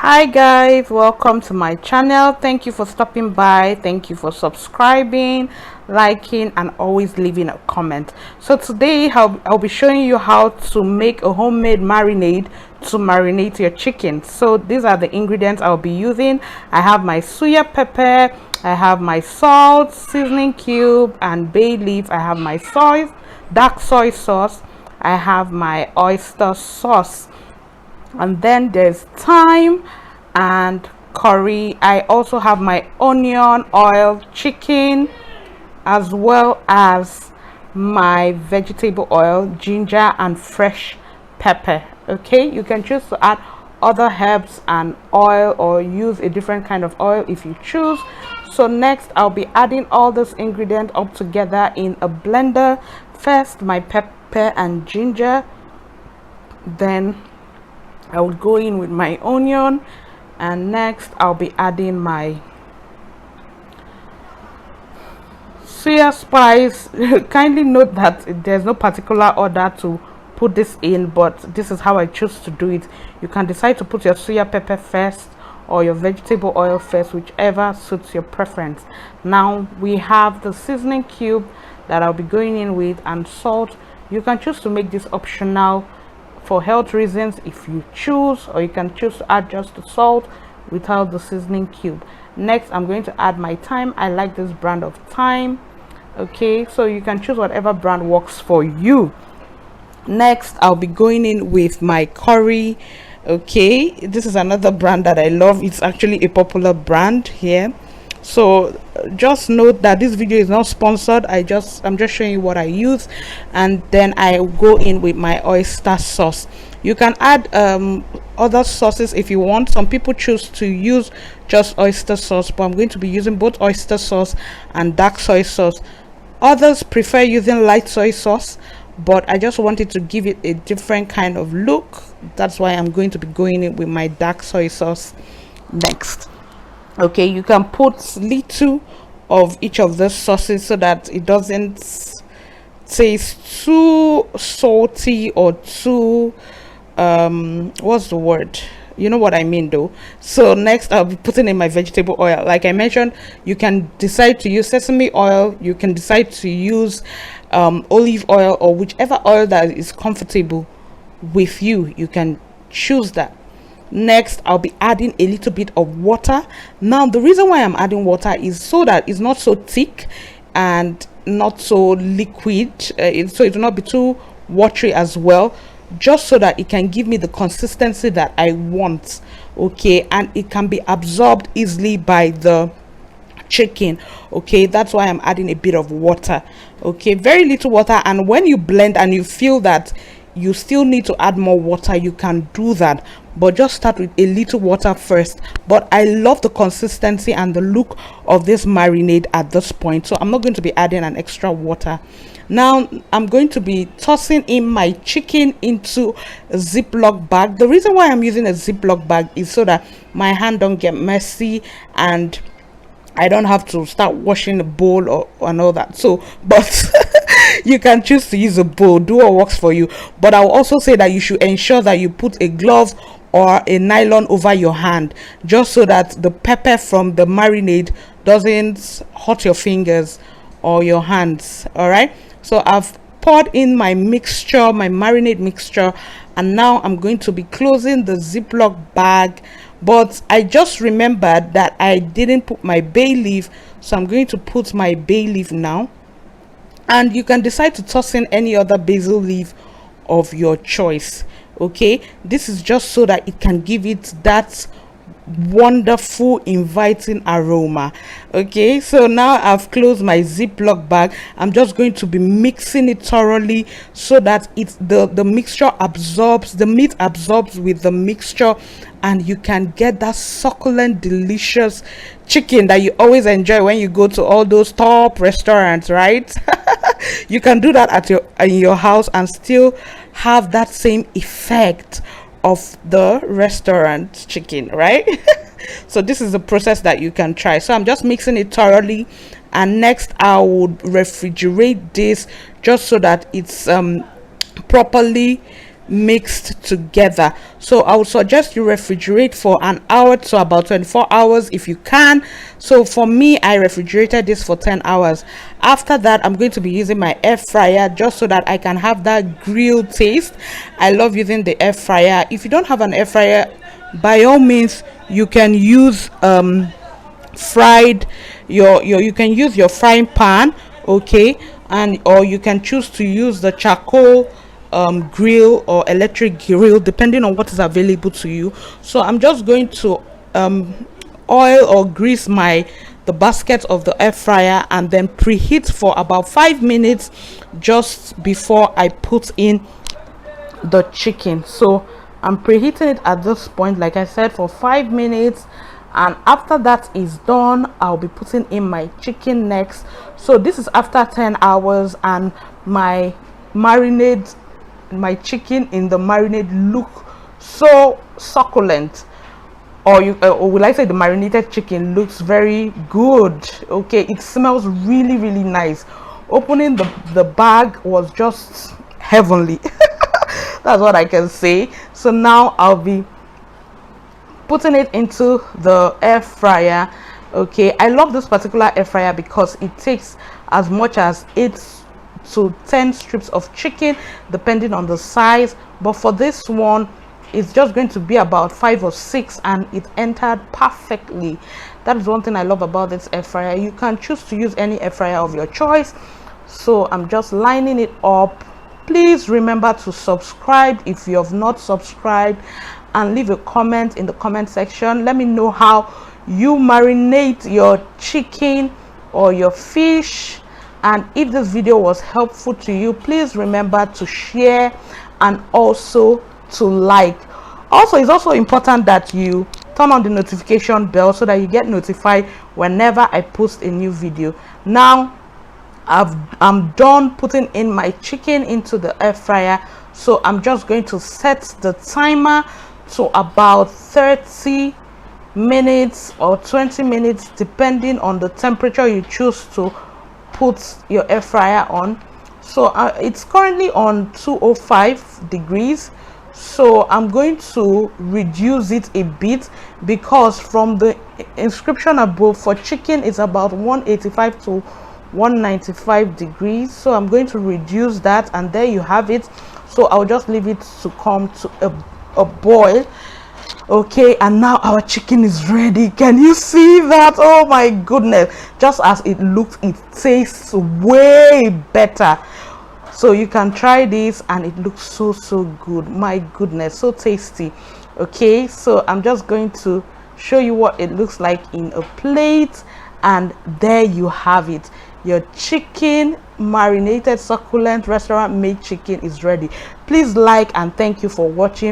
Hi guys, welcome to my channel. Thank you for stopping by. Thank you for subscribing, liking, and always leaving a comment. So today I'll be showing you how to make a homemade marinade to marinate your chicken. So these are the ingredients I'll be using. I have my suya pepper, I have my salt, seasoning cube, and bay leaf. I have my dark soy sauce, I have my oyster sauce, and then there's thyme and curry. I also have my onion, oil, chicken, as well as my vegetable oil, ginger, and fresh pepper. Okay, you can choose to add other herbs and oil or use a different kind of oil if you choose. So next I'll be adding all those ingredients up together in a blender. First my pepper and ginger, then I will go in with my onion, and next I'll be adding my soya spice. Kindly note that there's no particular order to put this in, but this is how I choose to do it. You can decide to put your soya pepper first or your vegetable oil first, whichever suits your preference. Now we have the seasoning cube that I'll be going in with, and salt. You can choose to make this optional for health reasons if you choose, or you can choose to add just the salt without the seasoning cube. Next I'm going to add my thyme. I like this brand of thyme. Okay, so you can choose whatever brand works for you. Next I'll be going in with my curry. Okay, this is another brand that I love. It's actually a popular brand here, so just note that this video is not sponsored. I'm just showing you what I use. And then I go in with my oyster sauce. You can add other sauces if you want. Some people choose to use just oyster sauce, but I'm going to be using both oyster sauce and dark soy sauce. Others prefer using light soy sauce, but I just wanted to give it a different kind of look. That's why I'm going to be going in with my dark soy sauce next. Okay, you can put little of each of the sauces so that it doesn't taste too salty or too what's the word, you know what I mean though. So next I'll be putting in my vegetable oil. Like I mentioned, you can decide to use sesame oil, you can decide to use olive oil, or whichever oil that is comfortable with you, you can choose that. Next I'll be adding a little bit of water. Now the reason why I'm adding water is so that it's not so thick and not so liquid, so it will not be too watery as well, just so that it can give me the consistency that I want. Okay, and it can be absorbed easily by the chicken. Okay, that's why I'm adding a bit of water. Okay, very little water, and when you blend and you feel that you still need to add more water, you can do that, but just start with a little water first. But I love the consistency and the look of this marinade at this point, so I'm not going to be adding an extra water. Now I'm going to be tossing in my chicken into a Ziploc bag. The reason why I'm using a Ziploc bag is so that my hand don't get messy and I don't have to start washing the bowl and all that. So but you can choose to use a bowl, do what works for you. But I'll also say that you should ensure that you put a glove or a nylon over your hand, just so that the pepper from the marinade doesn't hurt your fingers or your hands. All right, so I've poured in my mixture, my marinade mixture, and now I'm going to be closing the Ziploc bag. But I just remembered that I didn't put my bay leaf, so I'm going to put my bay leaf now. And you can decide to toss in any other basil leaf of your choice. Okay, this is just so that it can give it that wonderful inviting aroma. Okay, so now I've closed my Ziploc bag. I'm just going to be mixing it thoroughly so that the mixture absorbs, the meat absorbs with the mixture, and you can get that succulent, delicious chicken that you always enjoy when you go to all those top restaurants, right? You can do that in your house and still have that same effect of the restaurant chicken, right? So this is the process that you can try. So I'm just mixing it thoroughly, and next I would refrigerate this just so that it's properly mixed together. So I would suggest you refrigerate for an hour to about 24 hours if you can. So for me, I refrigerated this for 10 hours. After that, I'm going to be using my air fryer just so that I can have that grilled taste. I love using the air fryer. If you don't have an air fryer, by all means you can use fried you can use your frying pan, okay, and or you can choose to use the charcoal grill or electric grill depending on what is available to you. So I'm just going to oil or grease the basket of the air fryer and then preheat for about 5 minutes just before I put in the chicken. So I'm preheating it at this point, like I said, for 5 minutes, and after that is done, I'll be putting in my chicken next. So this is after 10 hours, and my chicken in the marinade look so succulent, or will I say the marinated chicken looks very good. Okay, it smells really nice. Opening the bag was just heavenly. That's what I can say. So now I'll be putting it into the air fryer. Okay, I love this particular air fryer because it takes as much as 8 to 10 strips of chicken depending on the size, but for this one it's just going to be about 5 or 6, and it entered perfectly. That is one thing I love about this air fryer. You can choose to use any air fryer of your choice. So I'm just lining it up. Please remember to subscribe if you have not subscribed, and leave a comment in the comment section. Let me know how you marinate your chicken or your fish, and if this video was helpful to you, please remember to share and also to like. Also, it's also important that you turn on the notification bell so that you get notified whenever I post a new video. Now I'm done putting in my chicken into the air fryer, so I'm just going to set the timer to about 30 minutes or 20 minutes depending on the temperature you choose to put your air fryer on. So it's currently on 205 degrees, so I'm going to reduce it a bit because from the inscription above for chicken it's about 185 to 195 degrees. So I'm going to reduce that, and there you have it. So I'll just leave it to come to a boil. Okay, and now our chicken is ready. Can you see that? Oh my goodness, just as it looks, it tastes way better. So you can try this, and it looks so good. My goodness, so tasty. Okay, so I'm just going to show you what it looks like in a plate, and there you have it. Your chicken, marinated succulent restaurant made chicken, is ready. Please like and thank you for watching.